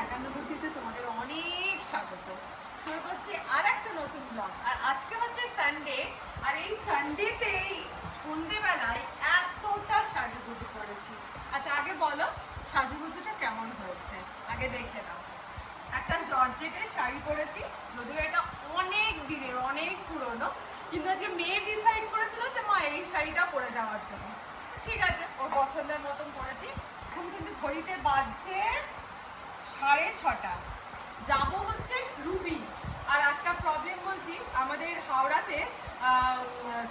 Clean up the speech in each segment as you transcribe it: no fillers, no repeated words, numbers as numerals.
একান্নবর্তীতে তোমাদের অনেক স্বাগত। শুরু করছি আর একটা নতুন ব্লগ। আর আজকে হচ্ছে সানডে, আর এই সানডেতেই সন্ধেবেলায় এতটা সাজুগুজু করেছি। আচ্ছা আগে বলো সাজুগুজুটা কেমন হয়েছে, আগে দেখে নাও। একটা জর্জেটের শাড়ি পরেছি, যদিও এটা অনেক দিনের, অনেক পুরনো, কিন্তু আজকে মেয়ে ডিসাইড করেছিল যে মা এই শাড়িটা পরে যাওয়ার জন্য। ঠিক আছে, ওর পছন্দের মতন পরেছি। এখন কিন্তু ঘড়িতে বাজছে 6:30। যাবো হচ্ছে রুবি। আর একটা প্রবলেম বলছি, আমাদের হাওড়াতে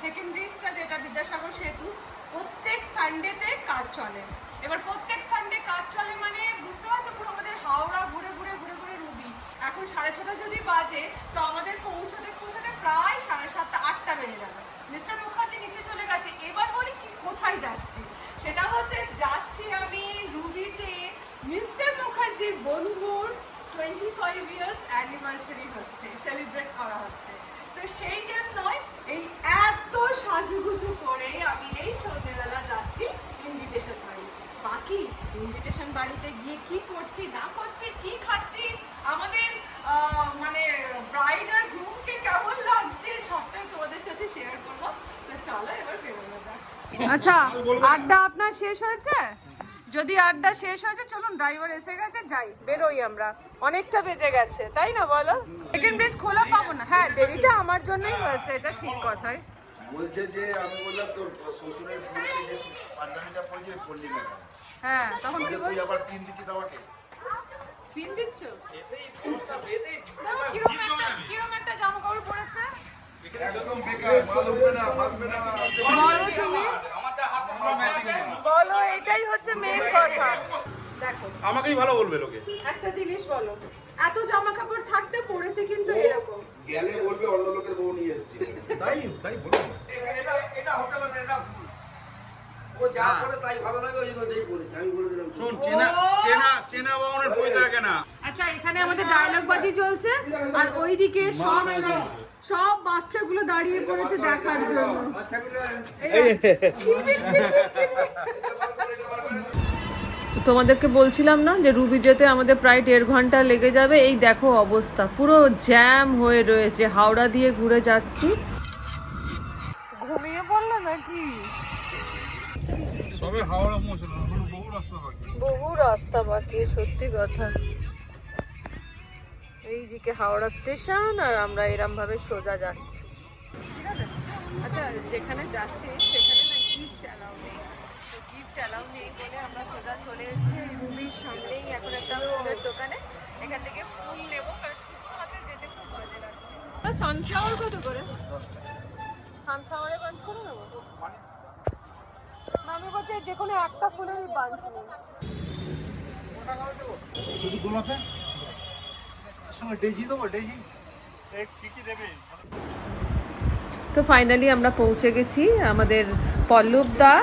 সেকেন্ড ব্রিজটা যেটা বিদ্যাসাগর সেতু, প্রত্যেক সানডেতে কাজ চলে। এবার প্রত্যেক সানডে কাজ চলে মানে বুঝতে পারছো, পুরো আমাদের হাওড়া ঘুরে ঘুরে ঘুরে ঘুরে রুবি। এখন 6:30 যদি বাজে তো আমাদের পৌঁছতে পৌঁছতে প্রায় 7:30 8টা বেজে যাবে। মিস্টার মুখার্জি নিচে চলে গেছে। এবার বলি কি কোথায় যাচ্ছি, সেটা হচ্ছে যাচ্ছি আমি রুবিতে। মিস্টার মুখার্জির বন্ধুর 25 ইয়ার্স অ্যানিভার্সারি হচ্ছে, সেলিব্রেট করা হচ্ছে। তো সেই জন্যই এই এত সাজুগুজু করে আমি এই সন্ধ্যেবেলা যাচ্ছি ইনভিটেশন বাড়ি। বাকি ইনভিটেশন বাড়িতে গিয়ে কি করছি না করছি, কি খাচ্ছি, আমাদের মানে ব্রাইড আর গ্রুমকে কেমন লাগছে, সবটাই তোমাদের সাথে শেয়ার করবো। তো চলো এবার বেরোনো যাক। আচ্ছা, আড্ডা আপনার শেষ হয়েছে? যদি আড্ডা শেষ হয়েছে চলুন, ড্রাইভার এসে গেছে, যাই, বেরোই আমরা। অনেকটা বেজে গেছে তাই না বলো? সেকেন্ড ব্রিজ খোলা পাবো না। হ্যাঁ, দেরিটা আমার জন্যই হয়েছে, এটা ঠিক কথাই বলছে যে আমি বললাম তোর শ্বশুরের বিয়েতে যে পাঞ্জাবিটা পরেছে পড়লি না। হ্যাঁ, তখন কি তুই আবার পিন দিচ্ছিস আমাকে? পিন দিচ্ছ? কিরম একটা জামা কাপড় পরেছে, একদম বেকার, মাল উঠবে না, বাঁচবে না। বলো তুমি, বলো, এটাই হচ্ছে মেন কথা। দেখো আমাকেই ভালো বলবে লোকে। একটা জিনিস বলো, এত জামা কাপড় থাকতে পড়েছে কিন্তু এরকম। গেলে বলবে অন্য লোকের বউ নিয়ে এসেছি। তাই বলো। এটা হতে পারে, এটা ভুল। ও যা করে তাই ভালো লাগে, ওই জন্যই বলেছি। আমি বলে দিলাম শোন, চেনা বাবনের বই থাকে না। আচ্ছা, এখানে আমাদের ডায়লগ বাজি চলছে, আর ওইদিকে সব বাচ্চাগুলো দাঁড়িয়ে পড়েছে দেখার জন্য। তোমাদেরকে বলছিলাম না যে রুবি যেতে আমাদের প্রায় 1.5 ঘন্টা লেগে যাবে। এই দেখো অবস্থা, পুরো জ্যাম হয়ে রয়েছে। হাওড়া দিয়ে ঘুরে যাচ্ছি। ঘুমিয়ে পড়লো নাকি? সবে হাওড়া পৌঁছলাম, এখনো বহু রাস্তা বাকি। বহু রাস্তা বাকি, সত্যি কথা। এইদিকে হাওড়া স্টেশন, আর আমরা এরম ভাবে সোজা যাচ্ছি। ঠিক আছে, আচ্ছা যেখানে যাচ্ছি সেখানে না গিফট অ্যালাউ নেই। তো গিফট অ্যালাউ নেই বলে আমরা সোজা চলে এসেছি রুবির সামনেই এখন একটা ফুলের দোকানে। এখান থেকে ফুল নেবো, কারণ শুধু হাতে যেতে খুব ভালো লাগছে। সানফ্লাওয়ার কত করে? সানফ্লাওয়ারে বাঞ্চ করে নেবো। আমি বলছি যে কোনো একটা ফুলেরই বাঞ্চ নেই। শুধু গোলাপে সঙ্গে ডেজি দেবো, ডেজি কি কি দেবে? তো ফাইনালি আমরা পৌঁছে গেছি আমাদের পল্লবদা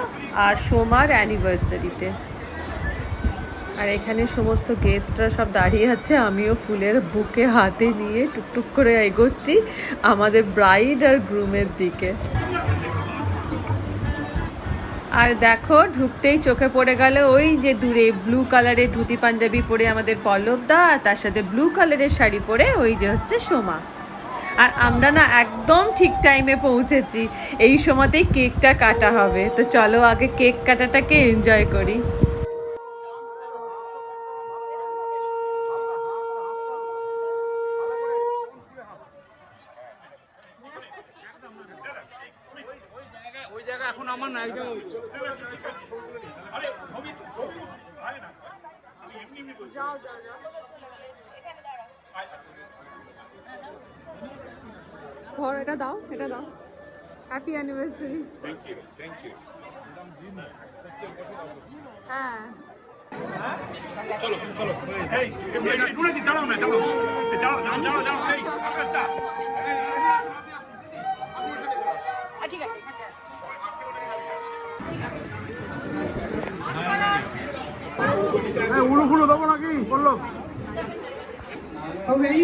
আর সোমার অ্যানিভার্সারিতে। আর এখানে সমস্ত গেস্টরা সব দাঁড়িয়ে আছে, আমিও ফুলের বুকে হাতে নিয়ে টুকটুক করে এগোচ্ছি আমাদের ব্রাইড আর গ্রুমের দিকে। আর দেখো ঢুকতেই চোখে পড়ে গেল ওই যে দূরে ব্লু কালারের ধুতি পাঞ্জাবি পরে আমাদের পল্লবদা, আর তার সাথে ব্লু কালারের শাড়ি পরে ওই যে হচ্ছে সোমা। আর আমরা না একদম ঠিক টাইমে পৌঁছেছি, এই সময়তেই কেকটা কাটা হবে। তো চলো আগে কেক কাটাটাকে এনজয় করি। ওই জায়গা এখন আমার না, একদম ধর, এটা দাও, এটা দাও। Happy anniversary. Thank you. হ্যাঁ, চলো চলো, এই টুনে দি দাঁড়াও না, দাঁড়াও এই আকাশটা। ঠিক আছে। উড়ো দেবো নাকি বললো? A very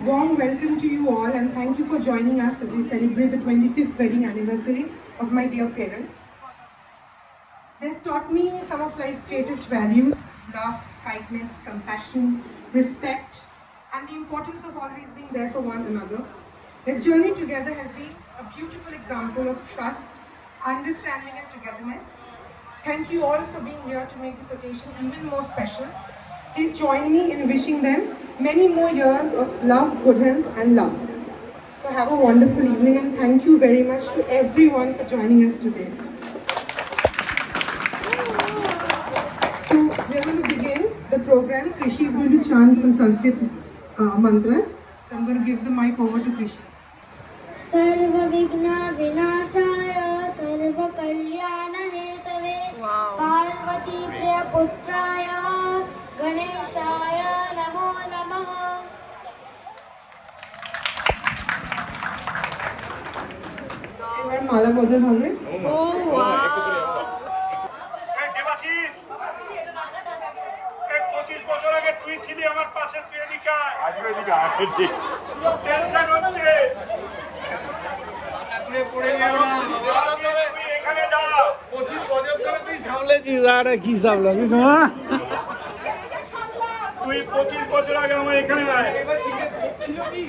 warm welcome to you all, and thank you for joining us as we celebrate the 25th wedding anniversary of my dear parents. They've taught me some of life's greatest values: love, kindness, compassion, respect, and the importance of always being there for one another. Their journey together has been a beautiful example of trust, understanding, and togetherness. Thank you all for being here to make this occasion even more special. Please join me in wishing them many more years of love, good health, and love. So have a wonderful evening, and thank you very much to everyone for joining us today. So we are going to begin the program. Krishi is going to chant some Sanskrit mantras. So I'm going to give the mic over to Krishi. Sarva Vigna Vinashaya Sarva Kalyana Hetave Parvati Priya Putraya Ganeshaya Namo Namaha. এবার মালা বদল হবে। এই দেবাশিস, এই 25 বছর আগে তুই ছিলি আমার পাশে, তুই এদিকে আয়। আজকে এদিকে আসে ঠিক। টেনশন হচ্ছে। তাকলে পড়ে গেল না। তুই এখানে দাঁড়া। 25 বছর ধরে তুই সামলেছিস, আর কি সামলাছিস মা? তুই 25 বছর আগে আমার এখানে আয়। এবার চিকেন ছিল কি?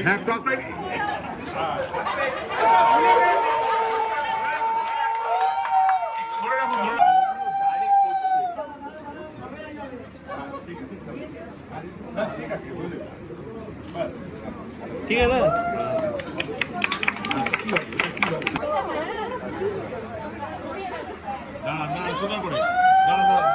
হ্যাঁ টপে ঠিক আছে। দাঁড়া দাঁড়া সোজা করে দাঁড়া দাঁড়া।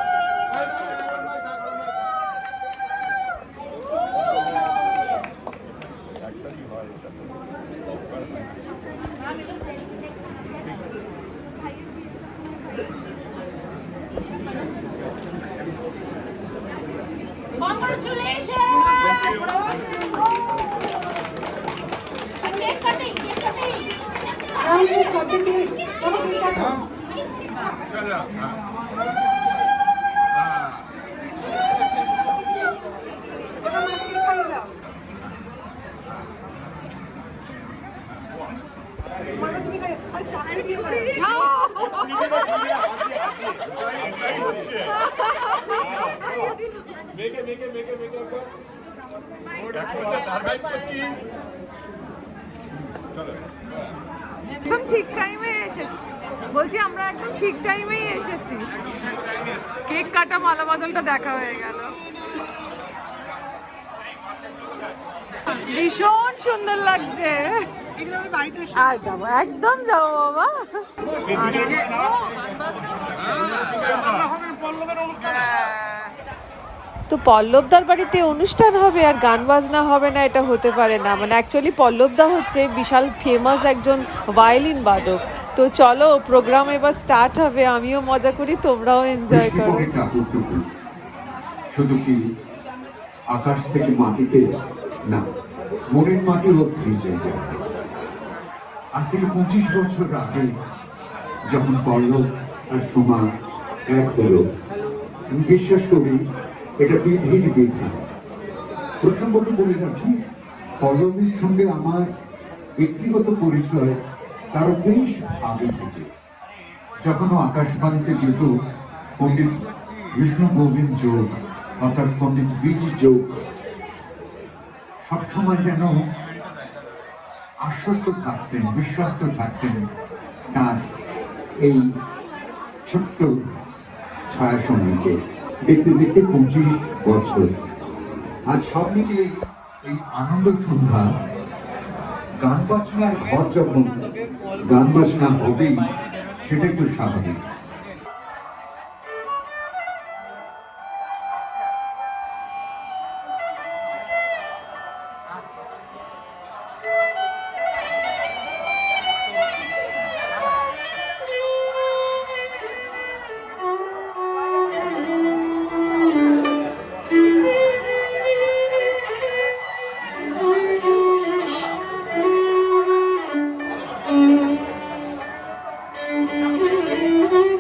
একদম ঠিক টাইমে এসেছি, বলছি আমরা একদম ঠিক টাইমেই এসেছি। কেক কাটা মালা বদলটা দেখা হয়ে গেল, ভীষণ সুন্দর লাগছে। আর যাবো, একদম যাবো বাবা। তো পল্লবদার বাড়িতে অনুষ্ঠান হবে আর গান বাজনা হবে না, এটা হতে পারে না। মানে অ্যাকচুয়ালি পল্লবদা হচ্ছে বিশাল ফেমাস একজন ভায়োলিন বাদক। তো চলো প্রোগ্রাম এবার স্টার্ট হবে, আমিও মজা করি, তোমরাও এনজয় করো। শুধু কি আকাশ থেকে মাটিতে না, মনের মাটিও ভিজে যায়। আজ থেকে 25 বছর আগে যখন পল্লব আর সোমা এক হলো, আমি বিশ্বাস করি এটা বিধির বিধান। প্রসঙ্গত বলে রাখি, পল্লবের সঙ্গে আমার ব্যক্তিগত পরিচয় তারও বেশ আগে থেকে। যখন আকাশবাণীতে যেত পণ্ডিত বিষ্ণু গোবিন্দ যোগ অর্থাৎ পণ্ডিত বিজি যোগ, সবসময় যেন আশ্বস্ত থাকতেন, বিশ্বস্ত থাকতেন তার এই ছোট্ট ছায়া সঙ্গীতে। দেখতে দেখতে 25 বছর। আজ সব মিলিয়ে এই আনন্দ সন্ধ্যা, গান বাজনার ঘর যখন গান বাজনা হবেই, সেটাই তো স্বাভাবিক। Thank you.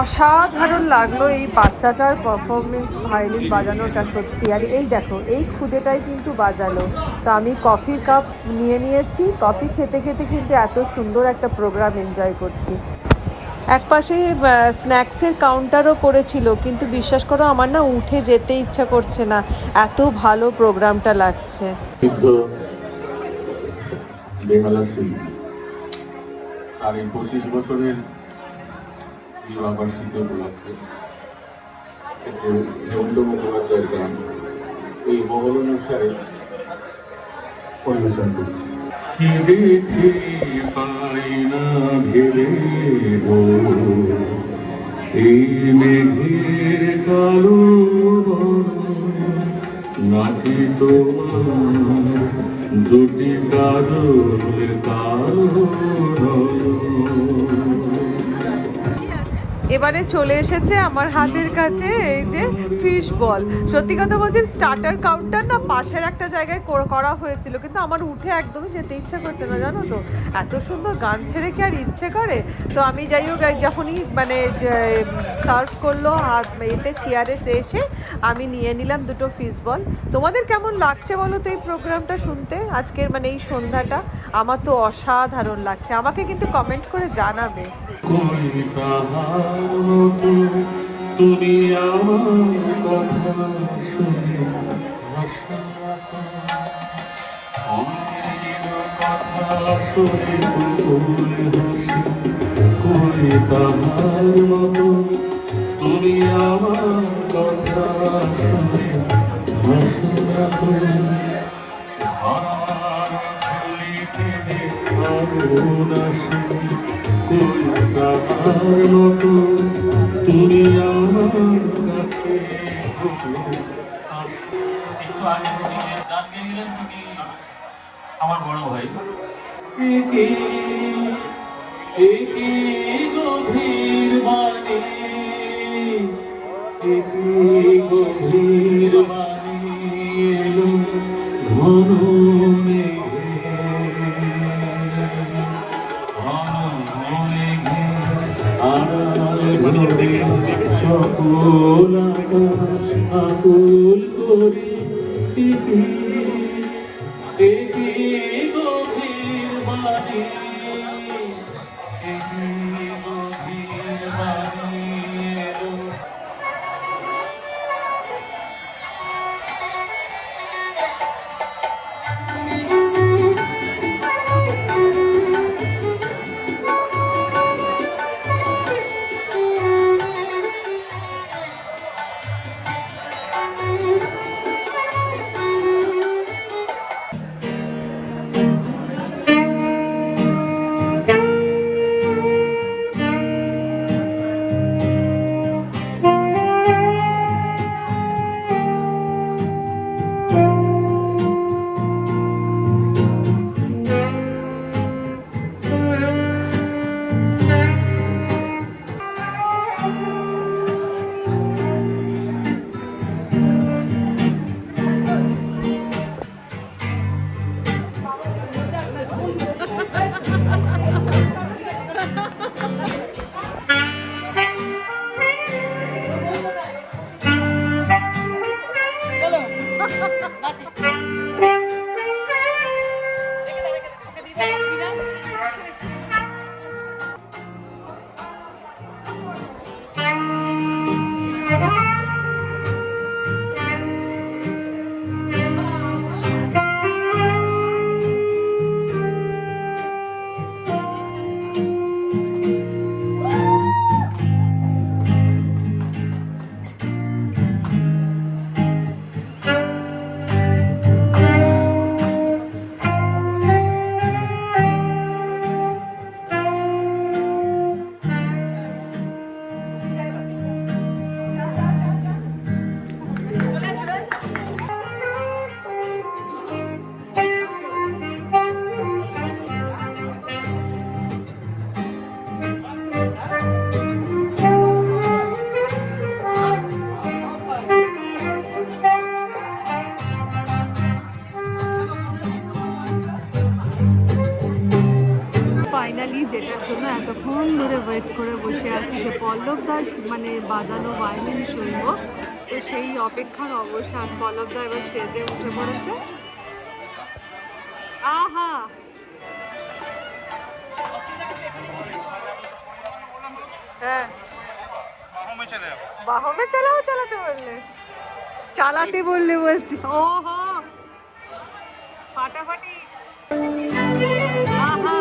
অসাধারণ লাগলো এই বাচ্চাটার পারফরমেন্স, ভায়োলিন বাজানোটা সত্যি। আর এই দেখো এই খুদেটাই কিন্তু বাজালো। তো আমি কফির কাপ নিয়ে নিয়েছি, কফি খেতে খেতে কিন্তু এত সুন্দর একটা প্রোগ্রাম এনজয় করছি। একপাশে স্ন্যাক্সের কাউন্টারও করেছিল, কিন্তু বিশ্বাস করো আমার না উঠে যেতে ইচ্ছা করছে না, এত ভালো প্রোগ্রামটা লাগছে। বেহালা শিল্পী আর এই 25 বছরের বিবাহবার্ষিকী উপলক্ষে হেমন্ত মুখোপাধ্যায়ের গান এই মহল অনুসারে পরিবেশন করছি। কি দেখি পাই না ভেবে গো এই মেঘের কালো নাকি তোমার দুটি কাজল কালো। এবারে চলে এসেছে আমার হাতের কাছে এই যে ফিশ বল। সত্যি কথা বলছি, স্টার্টার কাউন্টার না পাশের একটা জায়গায় করা হয়েছিল, কিন্তু আমার উঠে একদমই যেতে ইচ্ছা করছে না, জানো তো এত সুন্দর গান ছেড়ে কি আর ইচ্ছে করে। তো আমি যাই হোক যখনই মানে সার্ভ করলো হাত এতে চেয়ারে এসে আমি নিয়ে নিলাম দুটো ফিশ বল। তোমাদের কেমন লাগছে বলো তো এই প্রোগ্রামটা শুনতে, আজকের মানে এই সন্ধ্যাটা? আমার তো অসাধারণ লাগছে, আমাকে কিন্তু কমেন্ট করে জানাবে। তুমি আমার কথা শুনে কথা শুনে হাসি করে তাহার মতো তুমি আমার কথা শুনে হাসনা করে আমার ঝুলিতে আগুন আসে করে তাহার মতো তুমি আমার কাছে একটু আগে গান গেয়ে তুমি আমার বড় ভাই। একি গভীর বাণী, একি গভীর বাণী এলো ঘন মেঘে, ঘন মেঘে আড়াল ধরে সকল আকাশ আকুল করে একি গভীর বাণী, একি গভীর বাণী এলো। ফাইনালি যেটার জন্য এতক্ষণ ধরে ওয়েট করে বসে আছি, যে পল্লবদার মানে বাজানো ভায়োলিন শুনব, তো সেই অপেক্ষার অবসান। পল্লবদা এবার স্টেজে উঠে পড়েছে। আহা, হ্যাঁ বাহমে চালাতে বললে, চালাতে বললে বলছি। ও হ্যাঁ, ফাটাফাটি। আহা,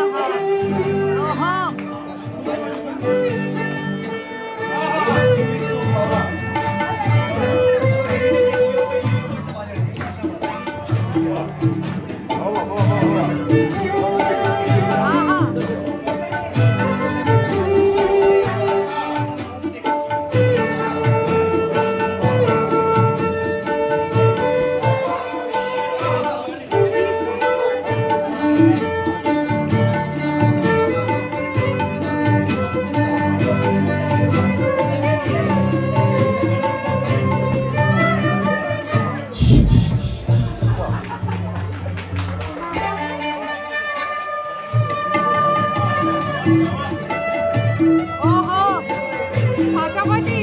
ওহো, ফাটাফাটি।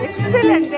এক্সেলেন্ট,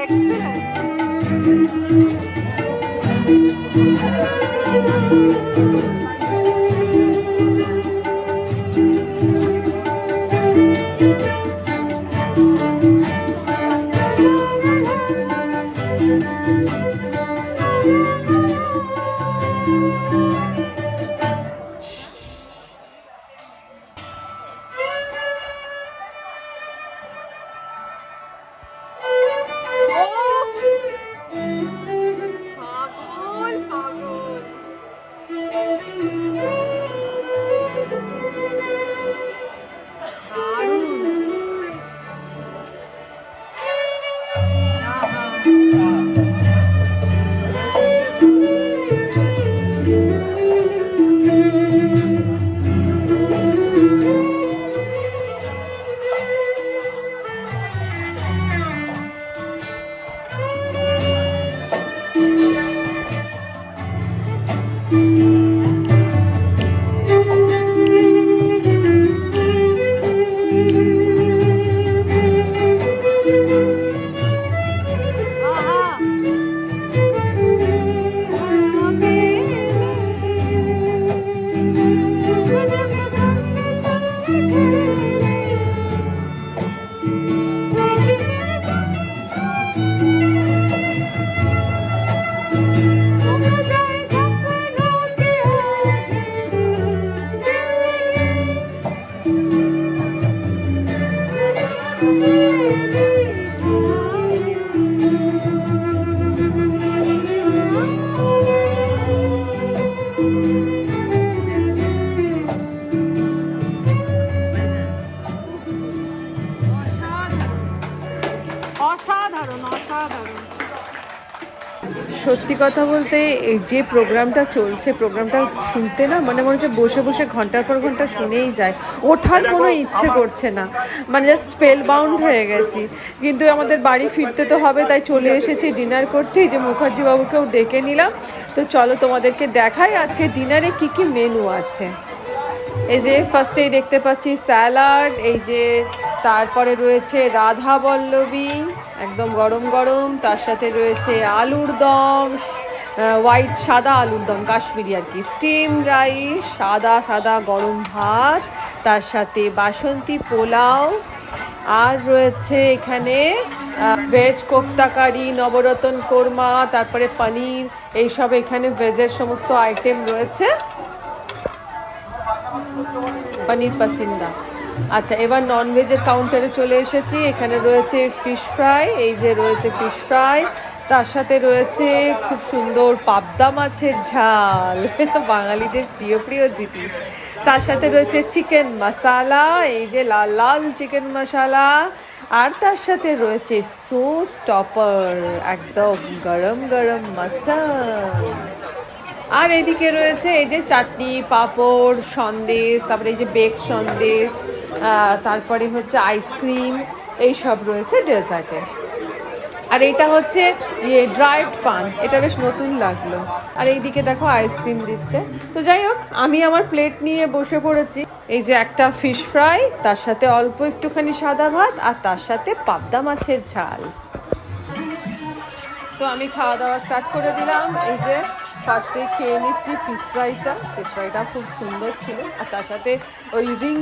সত্যি কথা বলতে এই যে প্রোগ্রামটা চলছে, প্রোগ্রামটা শুনতে না মনে হচ্ছে বসে বসে ঘন্টার পর ঘন্টা শুনেই যায়, ওঠার কোনো ইচ্ছে করছে না, মানে জাস্ট স্পেল বাউন্ড হয়ে গেছি। কিন্তু আমাদের বাড়ি ফিরতে তো হবে, তাই চলে এসেছি ডিনার করতে। যে মুখার্জি বাবুকেও ডেকে নিলাম, তো চলো তোমাদেরকে দেখাই আজকে ডিনারে কি কি মেনু আছে। এই যে ফার্স্টেই দেখতে পাচ্ছি স্যালাড, এই যে তারপরে রয়েছে রাধা বল্লভী একদম গরম গরম, তার সাথে রয়েছে আলুর দম, হোয়াইট সাদা আলুর দম কাশ্মীরি আর কি, স্টিম রাইস, সাদা গরম ভাত, তার সাথে বাসন্তী পোলাও, আর রয়েছে এখানে ভেজ কোপ্তা কারি, নবরত্ন কোরমা, তারপরে পনির, এইসব এখানে ভেজের সমস্ত আইটেম রয়েছে। পনির পাসিন্দা। আচ্ছা, এবার ননভেজের কাউন্টারে চলে এসেছি। এখানে রয়েছে ফিশ ফ্রাই, এই যে রয়েছে ফিশ ফ্রাই, তার সাথে রয়েছে খুব সুন্দর পাবদা মাছের ঝাল, বাঙালিদের প্রিয় জিনিস। তার সাথে রয়েছে চিকেন মশালা, এই যে লাল লাল চিকেন মশালা, আর তার সাথে রয়েছে সস টপার, একদম গরম গরম মাটন। আর এদিকে রয়েছে এই যে চাটনি, পাঁপড়, সন্দেশ, তারপরে এই যে বেক সন্দেশ, তারপরে হচ্ছে আইসক্রিম, এই সব রয়েছে ডেজার্টে। আর এটা হচ্ছে ড্রাইড পান, এটা বেশ নতুন লাগলো। আর এইদিকে দেখো আইসক্রিম দিচ্ছে। তো যাই হোক, আমি আমার প্লেট নিয়ে বসে পড়েছি। এই যে একটা ফিশ ফ্রাই, তার সাথে অল্প একটুখানি সাদা ভাত, আর তার সাথে পাবদা মাছের ঝাল। তো আমি খাওয়া দাওয়া স্টার্ট করে দিলাম। এই যে ফার্স্টে খেয়ে নিচ্ছি ফিশ ফ্রাইটা খুব সুন্দর ছিল। আর তার সাথে ওই রিং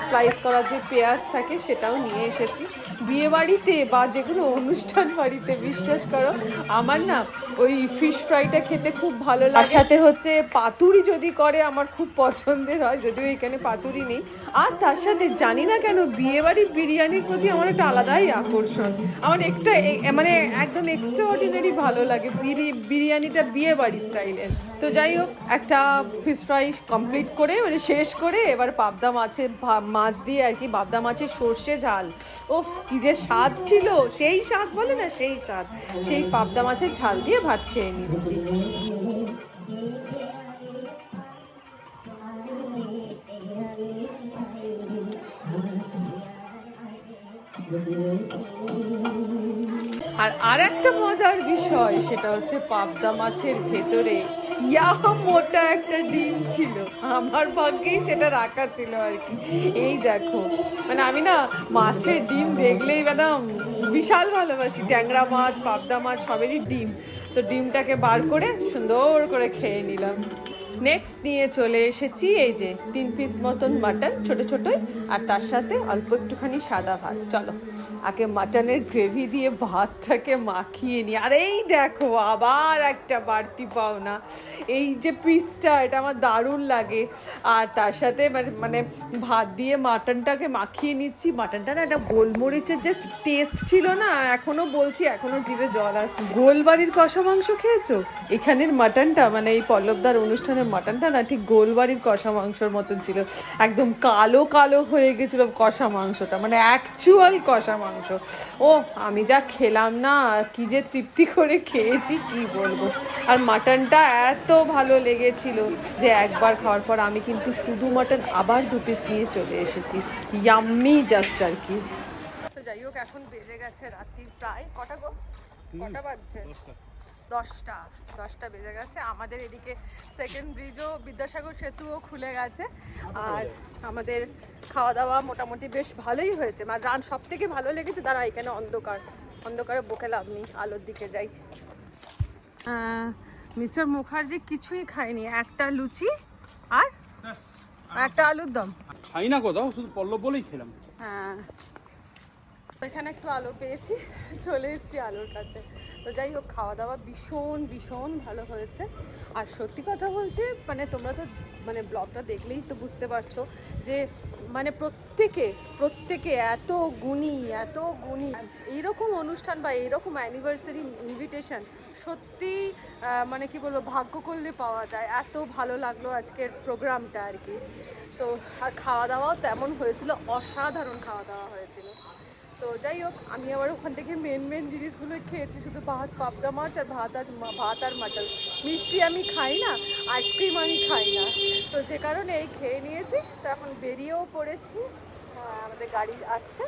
স্লাইস করা যে পেঁয়াজ থাকে সেটাও নিয়ে এসেছি। বিয়ে বাড়িতে বা যে কোনো অনুষ্ঠান বাড়িতে বিশ্বাস করো আমার না ওই ফিশ ফ্রাইটা খেতে খুব ভালো লাগে। তার সাথে হচ্ছে পাতুরি যদি করে আমার খুব পছন্দের হয়, যদিও এখানে পাতুরি নেই। আর তার সাথে জানি না কেন বিয়ে বাড়ির বিরিয়ানির প্রতি আমার একটা আলাদাই আকর্ষণ। আমার একটা মানে একদম এক্সট্রা অর্ডিনারি ভালো লাগে বিরিয়ানিটা বিয়ে বাড়ির স্টাইলের। তো যাই হোক, একটা ফিশ ফ্রাই কমপ্লিট করে মানে শেষ করে এবার পাবদা মাছ দিয়ে আর কি, পাবদা মাছের সর্ষে ঝাল, ওফ কি যে স্বাদ ছিল, সেই স্বাদ বলে না সেই স্বাদ, সেই পাবদা মাছের ঝাল দিয়ে ভাত খেয়ে নিচ্ছি। আর একটা মজার বিষয়, সেটা হচ্ছে পাবদা মাছের ভেতরে মোটা একটা ডিম ছিল। আমার ভাগ্যেই সেটা রাখা ছিল আর কি। এই দেখো, মানে আমি না মাছের ডিম দেখলেই একদম বিশাল ভালোবাসি। ট্যাংরা মাছ, পাবদা মাছ সবেরই ডিম। তো ডিমটাকে বার করে সুন্দর করে খেয়ে নিলাম। নেক্সট নিয়ে চলে এসেছি এই যে 3 পিস মতন মাটন, ছোট ছোটই, আর তার সাথে অল্প একটুখানি সাদা ভাত। চলো আগে মাটনের গ্রেভি দিয়ে ভাতটাকে মাখিয়ে নিই। আর এই দেখো আবার একটা বাড়তি পাওনা, এই যে পিসটা, এটা আমার দারুণ লাগে। আর তার সাথে মানে ভাত দিয়ে মাটনটাকে মাখিয়ে নিচ্ছি। মাটনটা না একটা গোলমরিচের যে টেস্ট ছিল না, এখনো বলছি, এখনো জিভে জল আসছে। গোলবাড়ির কষা মাংস খেয়েছো? এখানের মাটনটা মানে এই পল্লবদার অনুষ্ঠানের মাটনটা না ঠিক গোলবাড়ির কষা মাংসর মতন ছিল। একদম কালো কালো হয়ে গেছিল কষা মাংসটা, মানে অ্যাকচুয়াল কষা মাংস। ও আমি যা খেলাম না, কি যে তৃপ্তি করে খেয়েছি কি বলবো। আর মাটনটা এত ভালো লেগেছিল যে একবার খাওয়ার পর আমি কিন্তু শুধু মাটন আবার 2 পিস নিয়ে চলে এসেছি। ইয়াম্মি জাস্ট আর কি। তো যাই হোক, এখন বেজে গেছে রাত্রির প্রায় কটা বাজছে? 10টা বেজে গেছে। আমাদের এদিকে সেকেন্ড ব্রিজও, বিদ্যাসাগর সেতুও খুলে গেছে। আর আমাদের খাওয়া দাওয়া মোটামুটি বেশ ভালোই হয়েছে। মানে রান সব থেকে ভালো লেগেছে, দাঁড়া এখানে অন্ধকারে বকে লাভ নেই, আলোর দিকে যাই। মিস্টার মুখার্জি কিছুই খায়নি, একটা লুচি আর একটা আলুর দম। খাই না কোথাও, শুধু পল্লব বলেই খেলাম। হ্যাঁ, এখানে একটু আলো পেয়েছি, চলে এসেছি আলোর কাছে। তো যাই হোক, খাওয়া দাওয়া ভীষণ ভালো হয়েছে। আর সত্যি কথা বলছে, মানে তোমরা তো মানে ব্লগটা দেখলেই তো বুঝতে পারছো যে মানে প্রত্যেকে এত গুণী এইরকম অনুষ্ঠান বা এইরকম অ্যানিভার্সারি ইনভিটেশন সত্যি মানে কি বলবো, ভাগ্য করলে পাওয়া যায়। এত ভালো লাগলো আজকের প্রোগ্রামটা আর কি। তো আর খাওয়া দাওয়াও তেমন হয়েছিল, অসাধারণ খাওয়া দাওয়া হয়েছিল। তো যাই হোক, আমি আবার ওখান থেকে মেন জিনিসগুলো খেয়েছি, শুধু পাবদা মাছ আর ভাত আর মাটন। মিষ্টি আমি খাই না, আইসক্রিম আমি খাই না, তো যে কারণে এই খেয়ে নিয়েছি। তো এখন বেরিয়েও পড়েছি, আমাদের গাড়ি আসছে।